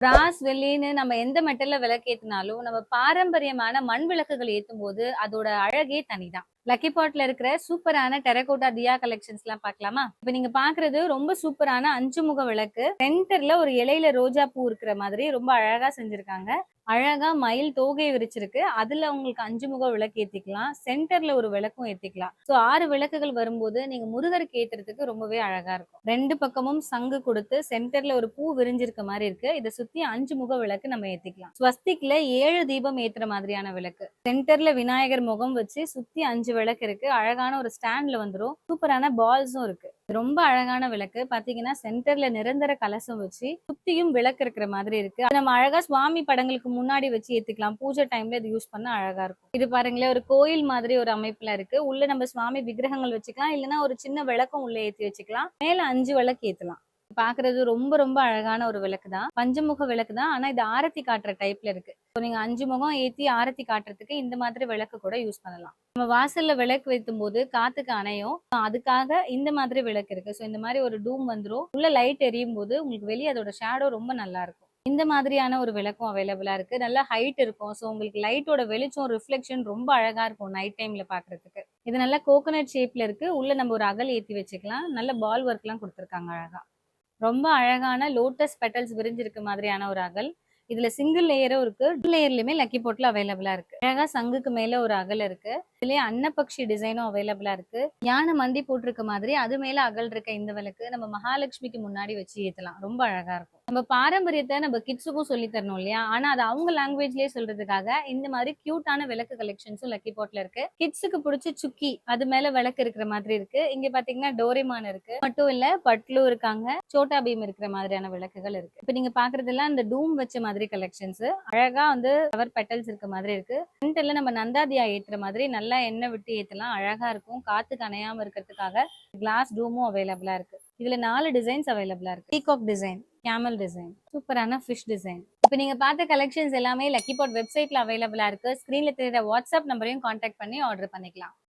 பிராஸ் வெள்ளின்னு நம்ம எந்த மெட்டல்ல விளக்கு ஏத்தினாலும் நம்ம பாரம்பரியமான மண் விளக்குகள் ஏத்தும் போது அதோட அழகே தனிதான். லக்கி பாட்ல இருக்கிற சூப்பரான டெரகோட்டா தியா கலெக்ஷன்ஸ் எல்லாம் பார்க்கலாமா? இப்ப நீங்க பாக்குறது ரொம்ப சூப்பரான 5 முக விளக்கு. சென்டர்ல ஒரு இலையில ரோஜா பூ இருக்கிற மாதிரி ரொம்ப அழகா செஞ்சிருக்காங்க. அழகா மயில் தோகையை விரிச்சிருக்கு. அதுல உங்களுக்கு 5 முக விளக்கு ஏத்திக்கலாம். சென்டர்ல ஒரு விளக்கும் ஏத்திக்கலாம். சோ 6 விளக்குகள் வரும்போது நீங்க முருகருக்கு ஏத்துறதுக்கு ரொம்பவே அழகா இருக்கும். 2 பக்கமும் சங்கு கொடுத்து சென்டர்ல ஒரு பூ விரிஞ்சிருக்க மாதிரி இருக்கு. இதை சுத்தி 5 முக விளக்கு நம்ம ஏத்திக்கலாம். ஸ்வஸ்திக்ல 7 தீபம் ஏத்துற மாதிரியான விளக்கு. சென்டர்ல விநாயகர் முகம் வச்சு சுத்தி 5 விளக்கு இருக்கு. அழகான ஒரு ஸ்டாண்ட்ல வந்துரும். சூப்பரான பால்ஸும் இருக்கு. ரொம்ப அழகான விளக்கு. பாத்தீங்கன்னா சென்டர்ல நிரந்தர கலசம் வச்சு சுத்தியும் விளக்கு இருக்கிற மாதிரி இருக்கு. நம்ம அழகா சுவாமி படங்களுக்கு முன்னாடி வச்சு ஏத்துக்கலாம். பூஜை டைம்ல இது யூஸ் பண்ண அழகா இருக்கும். இது பாருங்களேன், ஒரு கோயில் மாதிரி ஒரு அமைப்புல இருக்கு. உள்ள நம்ம சுவாமி விக்கிரகங்கள் வச்சுக்கலாம், இல்லைன்னா ஒரு சின்ன விளக்கம் உள்ள ஏத்தி வச்சுக்கலாம். மேல 5 விளக்கு ஏத்தலாம். பாக்குறது ரொம்ப ரொம்ப அழகான ஒரு விளக்கு தான். பஞ்சமுக விளக்கு தான். ஆனா இது ஆரத்தி காட்டுற டைப்ல இருக்கு. நீங்க 5 முகம் ஏத்தி ஆரத்தி காட்டுறதுக்கு இந்த மாதிரி விளக்கு கூட யூஸ் பண்ணலாம். நம்ம வாசல்ல விளக்கு வைக்கும் போது காத்துக்கு அணையும். அதுக்காக இந்த மாதிரி விளக்கு இருக்கு. சோ இந்த மாதிரி ஒரு டூம் வந்துரும். உள்ள லைட் எரியும் போது உங்களுக்கு வெளியே அதோட ஷேடோ ரொம்ப நல்லா இருக்கும். இந்த மாதிரியான ஒரு விளக்கும் அவைலபிளா இருக்கு. நல்லா ஹைட் இருக்கும். ஸோ உங்களுக்கு லைட்டோட வெளிச்சம் ரிஃப்ளெக்ஷன் ரொம்ப அழகா இருக்கும் நைட் டைம்ல பாக்குறதுக்கு. இது நல்லா கோகோனட் ஷேப்ல இருக்கு. உள்ள நம்ம ஒரு அகல் ஏத்தி வச்சுக்கலாம். நல்ல பால் ஒர்க் எல்லாம் கொடுத்துருக்காங்க அழகா. ரொம்ப அழகான லோட்டஸ் பெட்டல்ஸ் விரிஞ்சிருக்க மாதிரியான ஒரு அகல். இதுல சிங்கிள் லேயரும் இருக்கு. லேயர்லயுமே லக்கி போட்ல அவைலபிளா இருக்கு. அழகா சங்குக்கு மேல ஒரு அகல் இருக்கு. இதுலயே அன்னபக்ஷி டிசைனும் அவைலபிளா இருக்கு. யானை மண்டி போட்டிருக்க மாதிரி அது மேல அகல் இருக்க இந்த விளக்கு நம்ம மகாலட்சுமிக்கு முன்னாடி வச்சு ஏத்தலாம். ரொம்ப அழகா இருக்கும். நம்ம பாரம்பரியத்தை நம்ம கிட்ஸுக்கும் சொல்லி தரணும் இல்லையா? ஆனா அது அவங்க லாங்குவேஜ்லயே சொல்றதுக்காக இந்த மாதிரி கியூட்டான விளக்கு கலெக்ஷன்ஸும் லக்கி போட்ல இருக்கு. கிட்ஸுக்கு பிடிச்ச சுக்கி அது மேல விளக்கு இருக்கிற மாதிரி இருக்கு. இங்க பாத்தீங்கன்னா டோரிமான் இருக்கு. மட்டும் இல்ல பட்லு இருக்காங்க, சோட்டா பீம் இருக்கிற மாதிரியான விளக்குகள் இருக்கு. இப்ப நீங்க பாக்குறதெல்லாம் இந்த டூம் வச்ச மாதிரி கலெக்ஷன்ஸ். அழகா வந்து ஃப்ளவர் பெட்டல்ஸ் இருக்க மாதிரி இருக்கு. ஃப்ரண்ட்ல நம்ம நந்தாதியா ஏத்துற மாதிரி நல்லா எண்ணெய் விட்டு ஏத்தலாம். அழகா இருக்கும். காத்துக்கு அணையாம இருக்கிறதுக்காக கிளாஸ் டூமும் அவைலபிளா இருக்கு. இதுல 4 டிசைன்ஸ் அவைலபிளா இருக்கு. பீகாக் டிசைன், கேமல் டிசைன், சூப்பரான ஃபிஷ் டிசைன். இப்ப நீங்க பார்த்த கலெக்ஷன்ஸ் எல்லாமே லக்கி பாட் வெப்சைட்ல அவைலபிளா இருக்கு. ஸ்கிரீன்ல தெரியுற வாட்ஸ்அப் நம்பரையும் கான்டாக்ட் பண்ணி ஆர்டர் பண்ணிக்கலாம்.